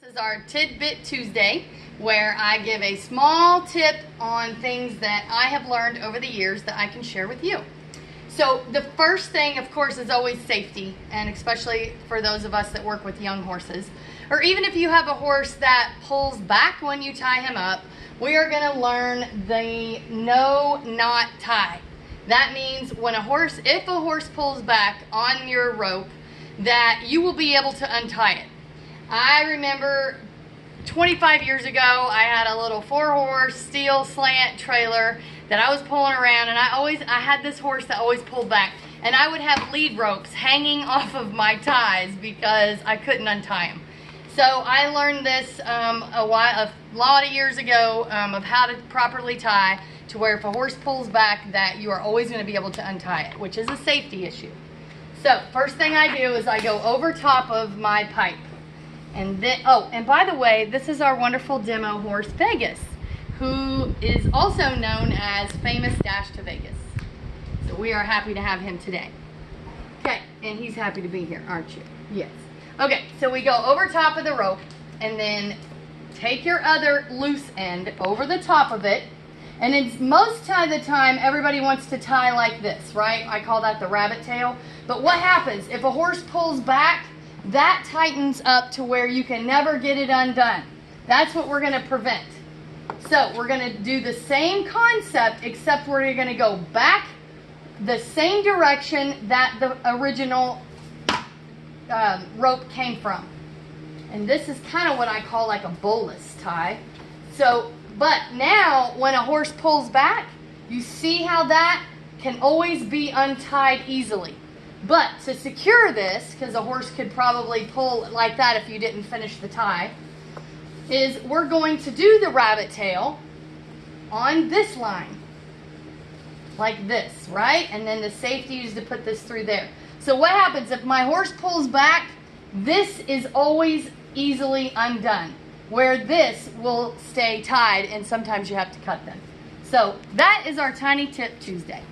This is our Tid Bit Tuesday, where I give a small tip on things that I have learned over the years that I can share with you. So the first thing, of course, is always safety, and especially for those of us that work with young horses, or even if you have a horse that pulls back when you tie him up, we are going to learn the no knot tie. That means when if a horse pulls back on your rope, that you will be able to untie it. I remember 25 years ago, I had a little 4-horse steel slant trailer that I was pulling around, and I had this horse that always pulled back, and I would have lead ropes hanging off of my ties because I couldn't untie them. So I learned this a lot of years ago of how to properly tie to where if a horse pulls back that you are always going to be able to untie it, which is a safety issue. So first thing I do is I go over top of my pipe. And then, oh, and by the way, this is our wonderful demo horse, Vegas, who is also known as Famous Dash to Vegas. So we are happy to have him today. Okay, and he's happy to be here, aren't you? Yes. Okay, so we go over top of the rope, and then take your other loose end over the top of it. And it's most of the time, everybody wants to tie like this, right? I call that the rabbit tail. But what happens? If a horse pulls back, that tightens up to where you can never get it undone. That's what we're going to prevent. So we're going to do the same concept, except we're going to go back the same direction that the original rope came from. And this is kind of what I call like a bolus tie. So, but now when a horse pulls back, you see how that can always be untied easily. But to secure this, because a horse could probably pull like that if you didn't finish the tie, is we're going to do the rabbit tail on this line. Like this, right? And then the safety is to put this through there. So what happens if my horse pulls back? This is always easily undone, where this will stay tied, and sometimes you have to cut them. So that is our Tiny Tip Tuesday.